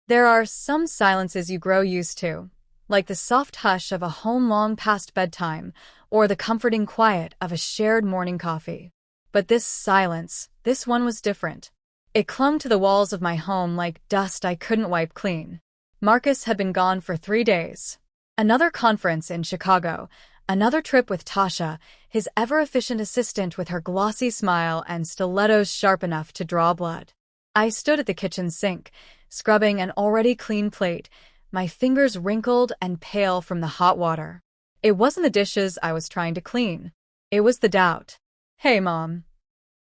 There are some silences you grow used to, like the soft hush of a home long past bedtime, or the comforting quiet of a shared morning coffee. But this silence, this one was different. It clung to the walls of my home like dust I couldn't wipe clean. Marcus had been gone for 3 days. Another conference in Chicago, another trip with Tasha, his ever-efficient assistant with her glossy smile and stilettos sharp enough to draw blood. I stood at the kitchen sink, scrubbing an already clean plate, my fingers wrinkled and pale from the hot water. It wasn't the dishes I was trying to clean. It was the doubt. "Hey, Mom."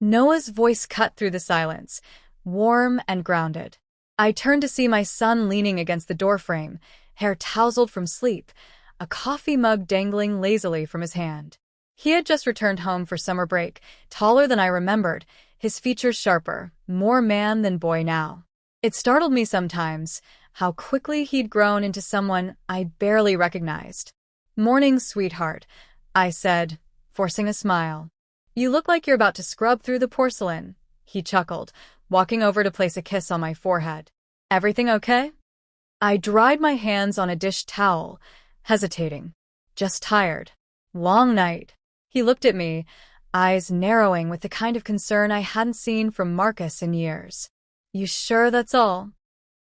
Noah's voice cut through the silence, warm and grounded. I turned to see my son leaning against the doorframe, hair tousled from sleep, a coffee mug dangling lazily from his hand. He had just returned home for summer break, taller than I remembered, his features sharper, more man than boy now. It startled me sometimes, how quickly he'd grown into someone I barely recognized. "Morning, sweetheart," I said, forcing a smile. "You look like you're about to scrub through the porcelain," he chuckled, walking over to place a kiss on my forehead. "Everything okay?" I dried my hands on a dish towel, hesitating. "Just tired. Long night." He looked at me, eyes narrowing with the kind of concern I hadn't seen from Marcus in years. "You sure that's all?"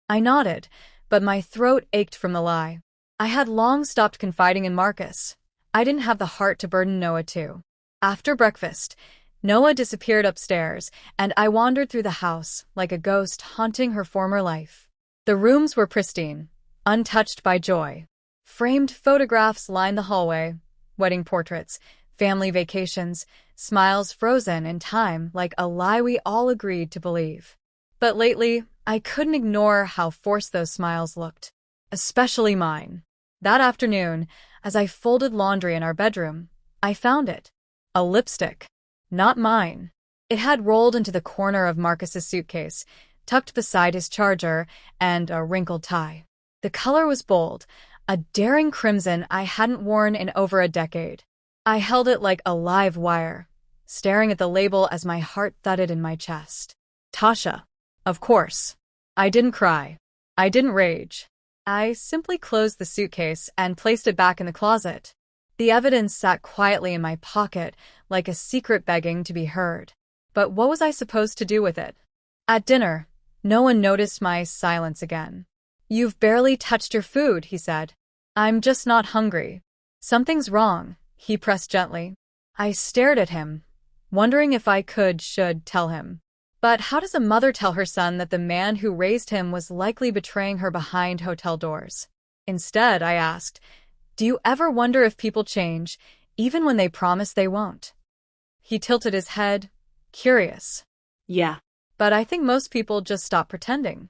I nodded, but my throat ached from the lie. I had long stopped confiding in Marcus. I didn't have the heart to burden Noah too. After breakfast, Noah disappeared upstairs, and I wandered through the house like a ghost haunting her former life. The rooms were pristine, untouched by joy. Framed photographs lined the hallway, wedding portraits, family vacations, smiles frozen in time like a lie we all agreed to believe. But lately, I couldn't ignore how forced those smiles looked. Especially mine. That afternoon, as I folded laundry in our bedroom, I found it. A lipstick. Not mine. It had rolled into the corner of Marcus's suitcase, tucked beside his charger and a wrinkled tie. The color was bold, a daring crimson I hadn't worn in over a decade. I held it like a live wire, staring at the label as my heart thudded in my chest. Tasha. Of course. I didn't cry. I didn't rage. I simply closed the suitcase and placed it back in the closet. The evidence sat quietly in my pocket, like a secret begging to be heard. But what was I supposed to do with it? At dinner, no one noticed my silence again. "You've barely touched your food," he said. "I'm just not hungry." "Something's wrong," he pressed gently. I stared at him, wondering if I should tell him. But how does a mother tell her son that the man who raised him was likely betraying her behind hotel doors? Instead, I asked, "Do you ever wonder if people change, even when they promise they won't?" He tilted his head, curious. "Yeah. But I think most people just stop pretending."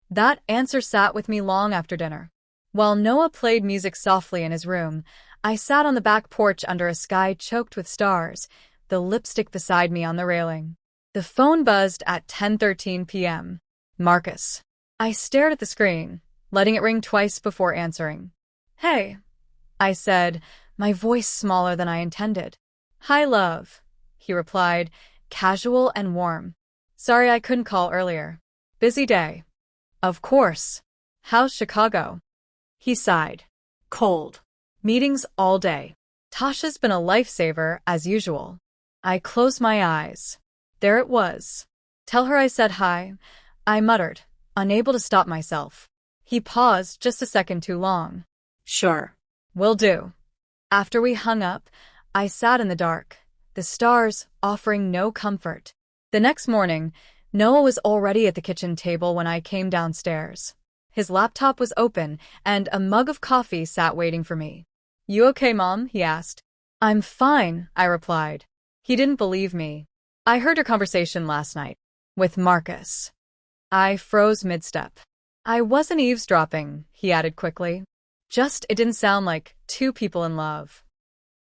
That answer sat with me long after dinner. While Noah played music softly in his room, I sat on the back porch under a sky choked with stars, the lipstick beside me on the railing. The phone buzzed at 10:13 p.m. Marcus. I stared at the screen, letting it ring twice before answering. "Hey," I said, my voice smaller than I intended. "Hi, love," he replied, casual and warm. "Sorry I couldn't call earlier. Busy day." "Of course. How's Chicago?" He sighed. Cold. "Meetings all day. Tasha's been a lifesaver, as usual." I closed my eyes. There it was. "Tell her I said hi," I muttered, unable to stop myself. He paused just a second too long. "Sure. "Will do." After we hung up, I sat in the dark, the stars offering no comfort. The next morning, Noah was already at the kitchen table when I came downstairs. His laptop was open, and a mug of coffee sat waiting for me. "You okay, Mom?" he asked. "I'm fine," I replied. He didn't believe me. "I heard your conversation last night. With Marcus." I froze mid-step. "I wasn't eavesdropping," he added quickly. "Just it didn't sound like two people in love."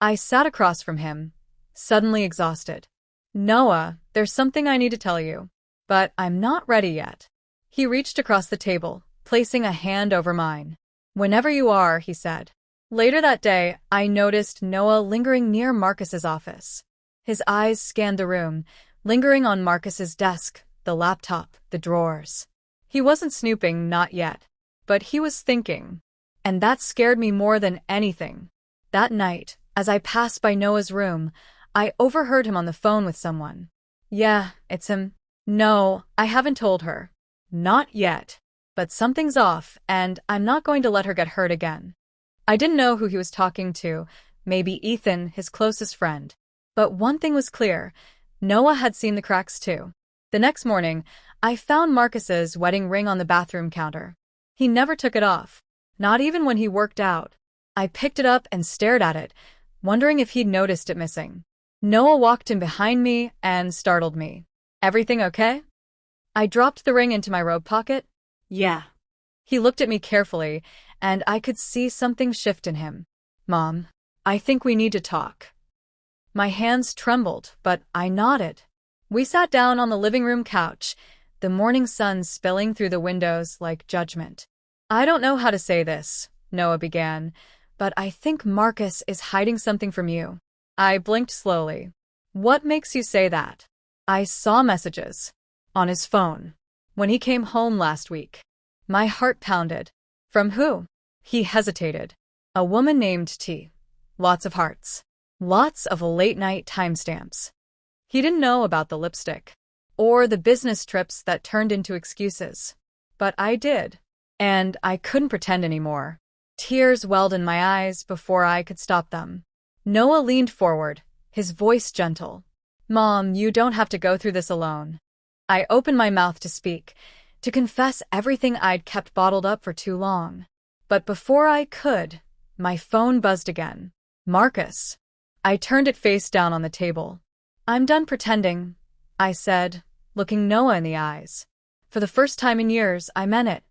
I sat across from him, suddenly exhausted. "Noah, there's something I need to tell you. But I'm not ready yet." He reached across the table, placing a hand over mine. "Whenever you are," he said. Later that day, I noticed Noah lingering near Marcus's office. His eyes scanned the room, lingering on Marcus's desk, the laptop, the drawers. He wasn't snooping, not yet. But he was thinking. And that scared me more than anything. That night, as I passed by Noah's room, I overheard him on the phone with someone. Yeah, it's him. No, I haven't told her. Not yet. But something's off, and I'm not going to let her get hurt again. I didn't know who he was talking to, maybe Ethan, his closest friend. But one thing was clear, Noah had seen the cracks too. The next morning, I found Marcus's wedding ring on the bathroom counter. He never took it off, not even when he worked out. I picked it up and stared at it, wondering if he'd noticed it missing. Noah walked in behind me and startled me. Everything okay? I dropped the ring into my robe pocket. Yeah. He looked at me carefully, and I could see something shift in him. Mom, I think we need to talk. My hands trembled, but I nodded. We sat down on the living room couch, the morning sun spilling through the windows like judgment. I don't know how to say this, Noah began, but I think Marcus is hiding something from you. I blinked slowly. What makes you say that? I saw messages. On his phone. When he came home last week. My heart pounded. From who? He hesitated. A woman named T. Lots of hearts. Lots of late-night timestamps. He didn't know about the lipstick. Or the business trips that turned into excuses. But I did. And I couldn't pretend anymore. Tears welled in my eyes before I could stop them. Noah leaned forward, his voice gentle. Mom, you don't have to go through this alone. I opened my mouth to speak, to confess everything I'd kept bottled up for too long. But before I could, my phone buzzed again. Marcus. I turned it face down on the table. I'm done pretending, I said, looking Noah in the eyes. For the first time in years, I meant it.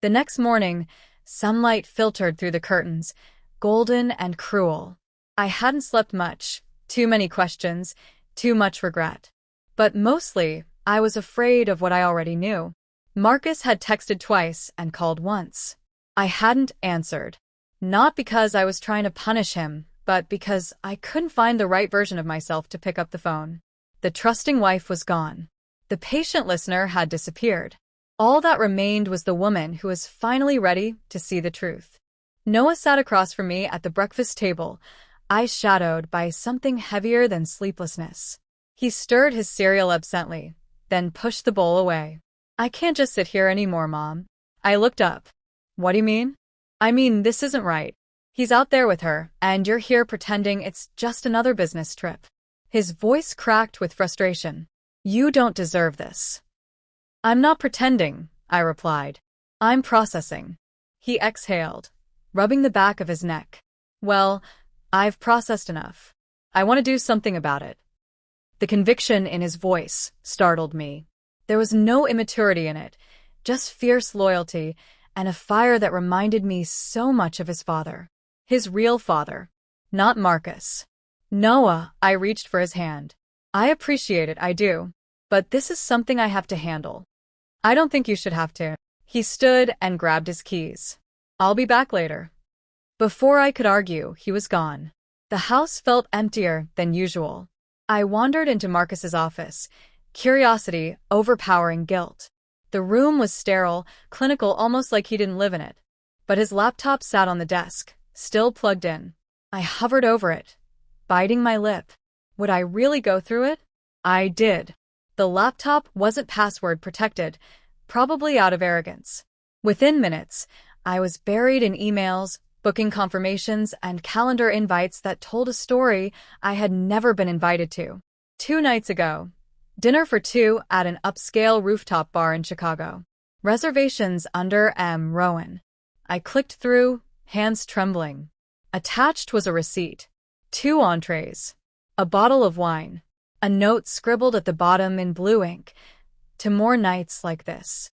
The next morning, sunlight filtered through the curtains, golden and cruel. I hadn't slept much, too many questions, too much regret. But mostly, I was afraid of what I already knew. Marcus had texted twice and called once. I hadn't answered. Not because I was trying to punish him, but because I couldn't find the right version of myself to pick up the phone. The trusting wife was gone. The patient listener had disappeared. All that remained was the woman who was finally ready to see the truth. Noah sat across from me at the breakfast table, eyes shadowed by something heavier than sleeplessness. He stirred his cereal absently, then pushed the bowl away. I can't just sit here anymore, Mom. I looked up. What do you mean? I mean, this isn't right. He's out there with her, and you're here pretending it's just another business trip. His voice cracked with frustration. You don't deserve this. I'm not pretending, I replied. I'm processing. He exhaled, rubbing the back of his neck. Well, I've processed enough. I want to do something about it. The conviction in his voice startled me. There was no immaturity in it, just fierce loyalty and a fire that reminded me so much of his father. His real father, not Marcus. Noah, I reached for his hand. I appreciate it, I do. But this is something I have to handle. I don't think you should have to. He stood and grabbed his keys. I'll be back later. Before I could argue, he was gone. The house felt emptier than usual. I wandered into Marcus's office, curiosity overpowering guilt. The room was sterile, clinical, almost like he didn't live in it. But his laptop sat on the desk, still plugged in. I hovered over it, biting my lip. Would I really go through it? I did. The laptop wasn't password protected, probably out of arrogance. Within minutes, I was buried in emails, booking confirmations, and calendar invites that told a story I had never been invited to. 2 nights ago, dinner for 2 at an upscale rooftop bar in Chicago. Reservations under M. Rowan. I clicked through, hands trembling. Attached was a receipt. 2 entrees. A bottle of wine. A note scribbled at the bottom in blue ink. To more nights like this.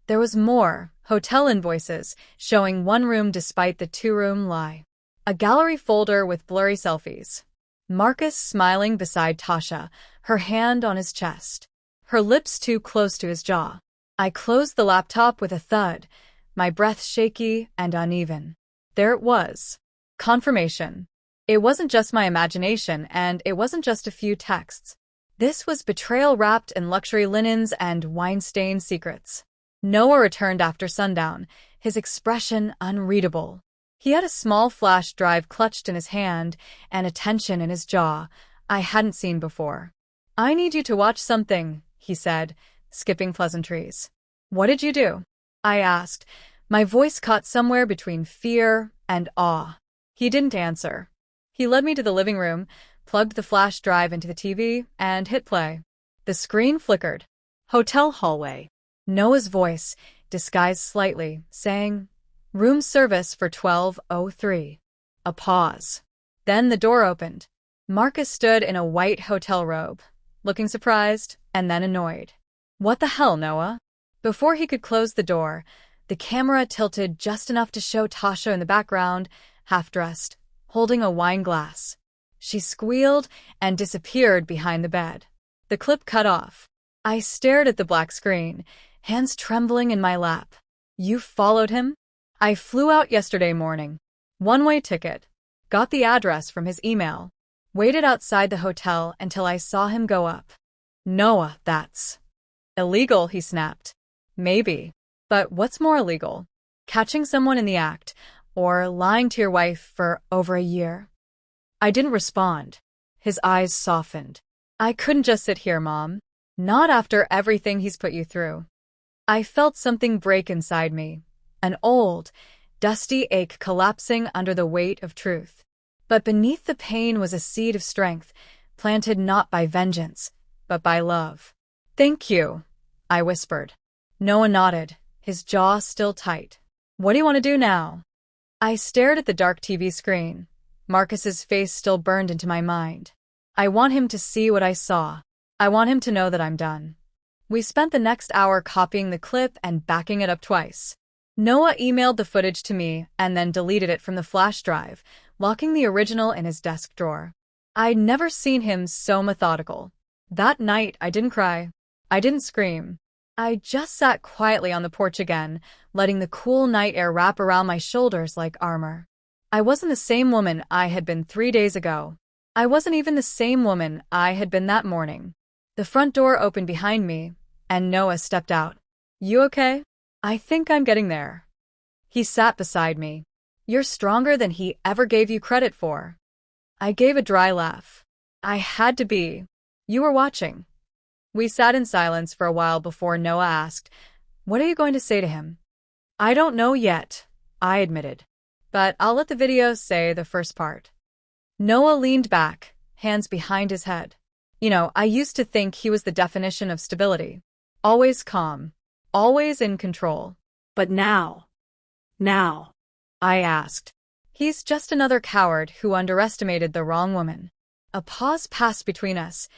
There was more, hotel invoices, showing 1 room despite the 2-room lie. A gallery folder with blurry selfies. Marcus smiling beside Tasha, her hand on his chest. Her lips too close to his jaw. I closed the laptop with a thud, my breath shaky and uneven. There it was. Confirmation. It wasn't just my imagination, and it wasn't just a few texts. This was betrayal wrapped in luxury linens and wine-stained secrets. Noah returned after sundown, his expression unreadable. He had a small flash drive clutched in his hand and a tension in his jaw I hadn't seen before. "I need you to watch something," he said, skipping pleasantries. "What did you do?" I asked, my voice caught somewhere between fear and awe. He didn't answer. He led me to the living room, plugged the flash drive into the TV, and hit play. The screen flickered. Hotel hallway. Noah's voice, disguised slightly, saying, "Room service for 1203. A pause. Then the door opened. Marcus stood in a white hotel robe, looking surprised and then annoyed. "What the hell, Noah?" Before he could close the door, the camera tilted just enough to show Tasha in the background, half-dressed, holding a wine glass. She squealed and disappeared behind the bed. The clip cut off. I stared at the black screen, hands trembling in my lap. "You followed him?" "I flew out yesterday morning. One-way ticket. Got the address from his email. Waited outside the hotel until I saw him go up." "Noah, that's illegal," he snapped. "Maybe. But what's more illegal? Catching someone in the act, or lying to your wife for over a year?" I didn't respond. His eyes softened. "I couldn't just sit here, Mom. Not after everything he's put you through." I felt something break inside me, an old, dusty ache collapsing under the weight of truth. But beneath the pain was a seed of strength, planted not by vengeance, but by love. "Thank you," I whispered. Noah nodded, his jaw still tight. "What do you want to do now?" I stared at the dark TV screen. Marcus's face still burned into my mind. I want him to see what I saw. I want him to know that I'm done. We spent the next hour copying the clip and backing it up twice. Noah emailed the footage to me and then deleted it from the flash drive, locking the original in his desk drawer. I'd never seen him so methodical. That night, I didn't cry. I didn't scream. I just sat quietly on the porch again, letting the cool night air wrap around my shoulders like armor. I wasn't the same woman I had been 3 days ago. I wasn't even the same woman I had been that morning. The front door opened behind me, and Noah stepped out. "You okay?" "I think I'm getting there." He sat beside me. "You're stronger than he ever gave you credit for." I gave a dry laugh. I had to be. "You were watching." We sat in silence for a while before Noah asked, "What are you going to say to him?" "I don't know yet," I admitted. "But I'll let the video say the first part." Noah leaned back, hands behind his head. I used to think he was the definition of stability. Always calm. Always in control. But now, I asked. He's just another coward who underestimated the wrong woman. A pause passed between us,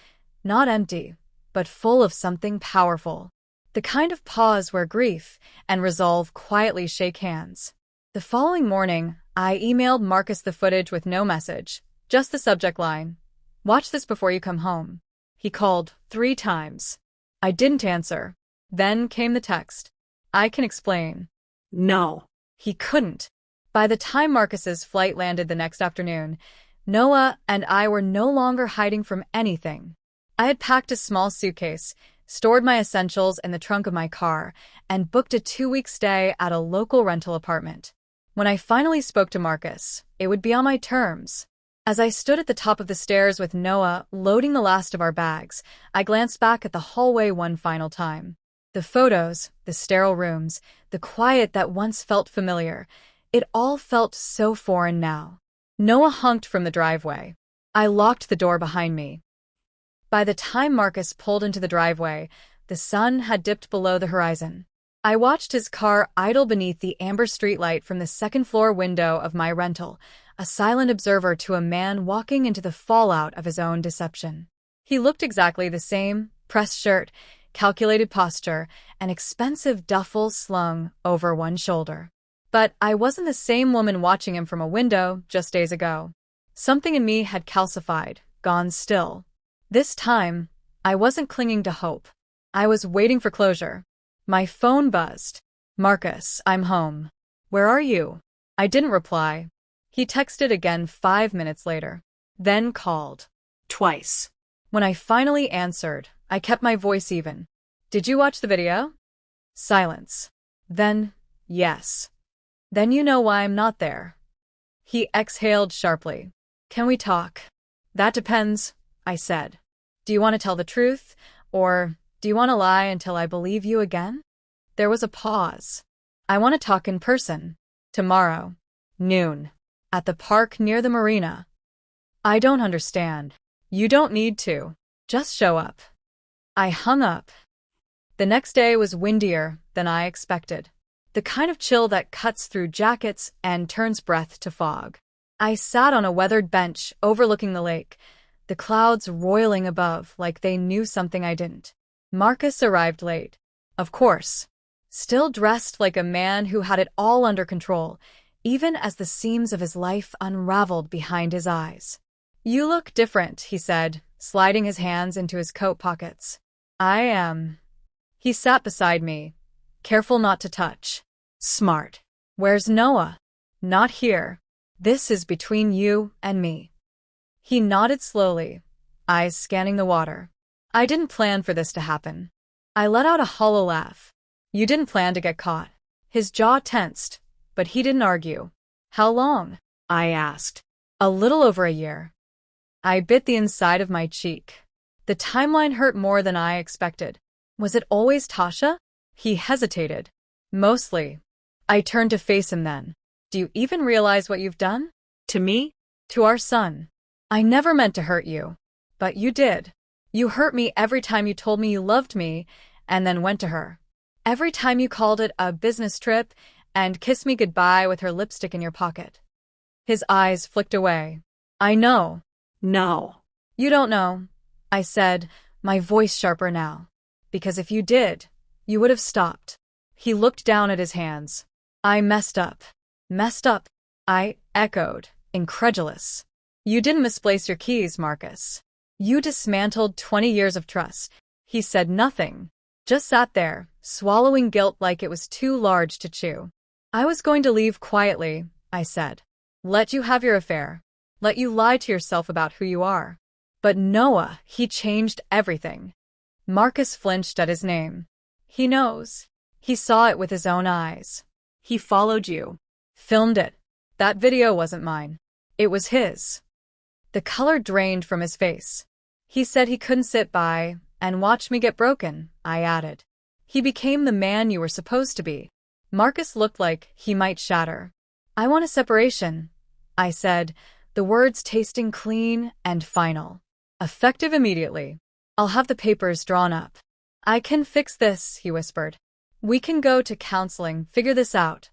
not empty, but full of something powerful. The kind of pause where grief and resolve quietly shake hands. The following morning, I emailed Marcus the footage with no message, just the subject line. "Watch this before you come home." He called 3 times. I didn't answer. Then came the text. "I can explain." No. He couldn't. By the time Marcus's flight landed the next afternoon, Noah and I were no longer hiding from anything. I had packed a small suitcase, stored my essentials in the trunk of my car, and booked a 2-week stay at a local rental apartment. When I finally spoke to Marcus, it would be on my terms. As I stood at the top of the stairs with Noah loading the last of our bags, I glanced back at the hallway one final time. The photos, the sterile rooms, the quiet that once felt familiar, it all felt so foreign now. Noah honked from the driveway. I locked the door behind me. By the time Marcus pulled into the driveway, the sun had dipped below the horizon. I watched his car idle beneath the amber streetlight from the second-floor window of my rental, a silent observer to a man walking into the fallout of his own deception. He looked exactly the same, pressed shirt, calculated posture, an expensive duffel slung over one shoulder. But I wasn't the same woman watching him from a window just days ago. Something in me had calcified, gone still. This time, I wasn't clinging to hope. I was waiting for closure. My phone buzzed. "Marcus, I'm home. Where are you?" I didn't reply. He texted again 5 minutes later, then called. Twice. When I finally answered, I kept my voice even. "Did you watch the video?" Silence. Then, yes. Then you know why I'm not there. He exhaled sharply. Can we talk? That depends, I said. Do you want to tell the truth, or do you want to lie until I believe you again? There was a pause. I want to talk in person. Tomorrow. Noon. At the park near the marina. I don't understand. You don't need to. Just show up. I hung up. The next day was windier than I expected. The kind of chill that cuts through jackets and turns breath to fog. I sat on a weathered bench overlooking the lake, the clouds roiling above like they knew something I didn't. Marcus arrived late. Of course. Still dressed like a man who had it all under control, even as the seams of his life unraveled behind his eyes. You look different, he said, sliding his hands into his coat pockets. I am. He sat beside me, careful not to touch. Smart. Where's Noah? Not here. This is between you and me. He nodded slowly, eyes scanning the water. I didn't plan for this to happen. I let out a hollow laugh. You didn't plan to get caught. His jaw tensed, but he didn't argue. How long? I asked. A little over a year. I bit the inside of my cheek. The timeline hurt more than I expected. Was it always Tasha? He hesitated. Mostly. I turned to face him then. Do you even realize what you've done? To me? To our son. I never meant to hurt you. But you did. You hurt me every time you told me you loved me and then went to her. Every time you called it a business trip and kissed me goodbye with her lipstick in your pocket. His eyes flicked away. I know. No. You don't know, I said, my voice sharper now. Because if you did, you would have stopped. He looked down at his hands. I messed up. Messed up? I echoed, incredulous. You didn't misplace your keys, Marcus. You dismantled 20 years of trust. He said nothing. Just sat there, swallowing guilt like it was too large to chew. I was going to leave quietly, I said. Let you have your affair. Let you lie to yourself about who you are. But Noah, he changed everything. Marcus flinched at his name. He knows. He saw it with his own eyes. He followed you. Filmed it. That video wasn't mine. It was his. The color drained from his face. He said he couldn't sit by and watch me get broken, I added. He became the man you were supposed to be. Marcus looked like he might shatter. I want a separation, I said, the words tasting clean and final. Effective immediately. I'll have the papers drawn up. I can fix this, he whispered. We can go to counseling, figure this out.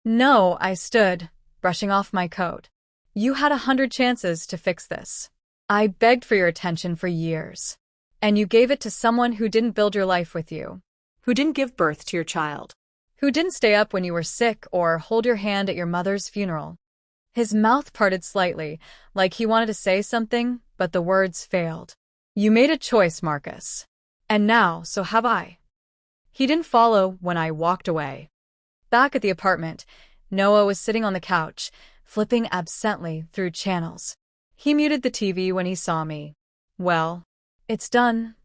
No, I stood, brushing off my coat. You had 100 chances to fix this. I begged for your attention for years. And you gave it to someone who didn't build your life with you. Who didn't give birth to your child. Who didn't stay up when you were sick or hold your hand at your mother's funeral. His mouth parted slightly, like he wanted to say something, but the words failed. You made a choice, Marcus. And now, so have I. He didn't follow when I walked away. Back at the apartment, Noah was sitting on the couch, flipping absently through channels. He muted the TV when he saw me. Well, it's done,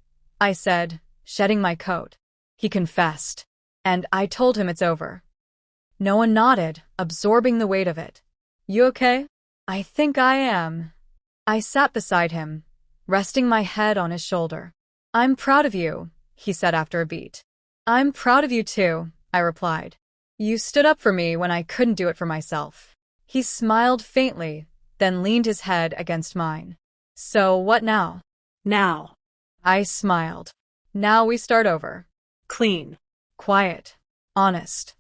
I said, shedding my coat. He confessed. And I told him it's over. Noah nodded, absorbing the weight of it. You okay? I think I am. I sat beside him, resting my head on his shoulder. I'm proud of you, he said after a beat. I'm proud of you too, I replied. You stood up for me when I couldn't do it for myself. He smiled faintly, then leaned his head against mine. So what now? Now. I smiled. Now we start over. Clean. Quiet. Honest.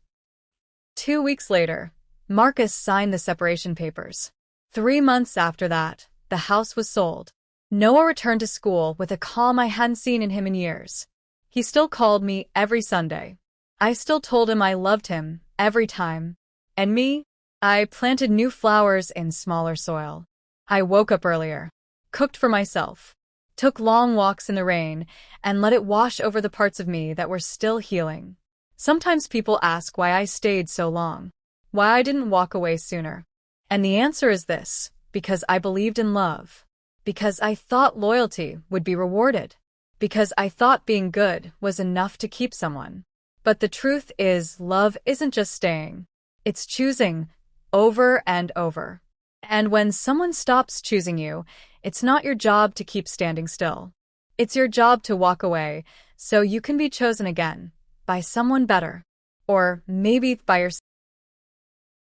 2 weeks later, Marcus signed the separation papers. 3 months after that, the house was sold. Noah returned to school with a calm I hadn't seen in him in years. He still called me every Sunday. I still told him I loved him every time. And me? I planted new flowers in smaller soil. I woke up earlier, cooked for myself, took long walks in the rain, and let it wash over the parts of me that were still healing. Sometimes people ask why I stayed so long, why I didn't walk away sooner. And the answer is this: because I believed in love. Because I thought loyalty would be rewarded. Because I thought being good was enough to keep someone. But the truth is, love isn't just staying. It's choosing over and over. And when someone stops choosing you, it's not your job to keep standing still. It's your job to walk away so you can be chosen again by someone better. Or maybe by yourself.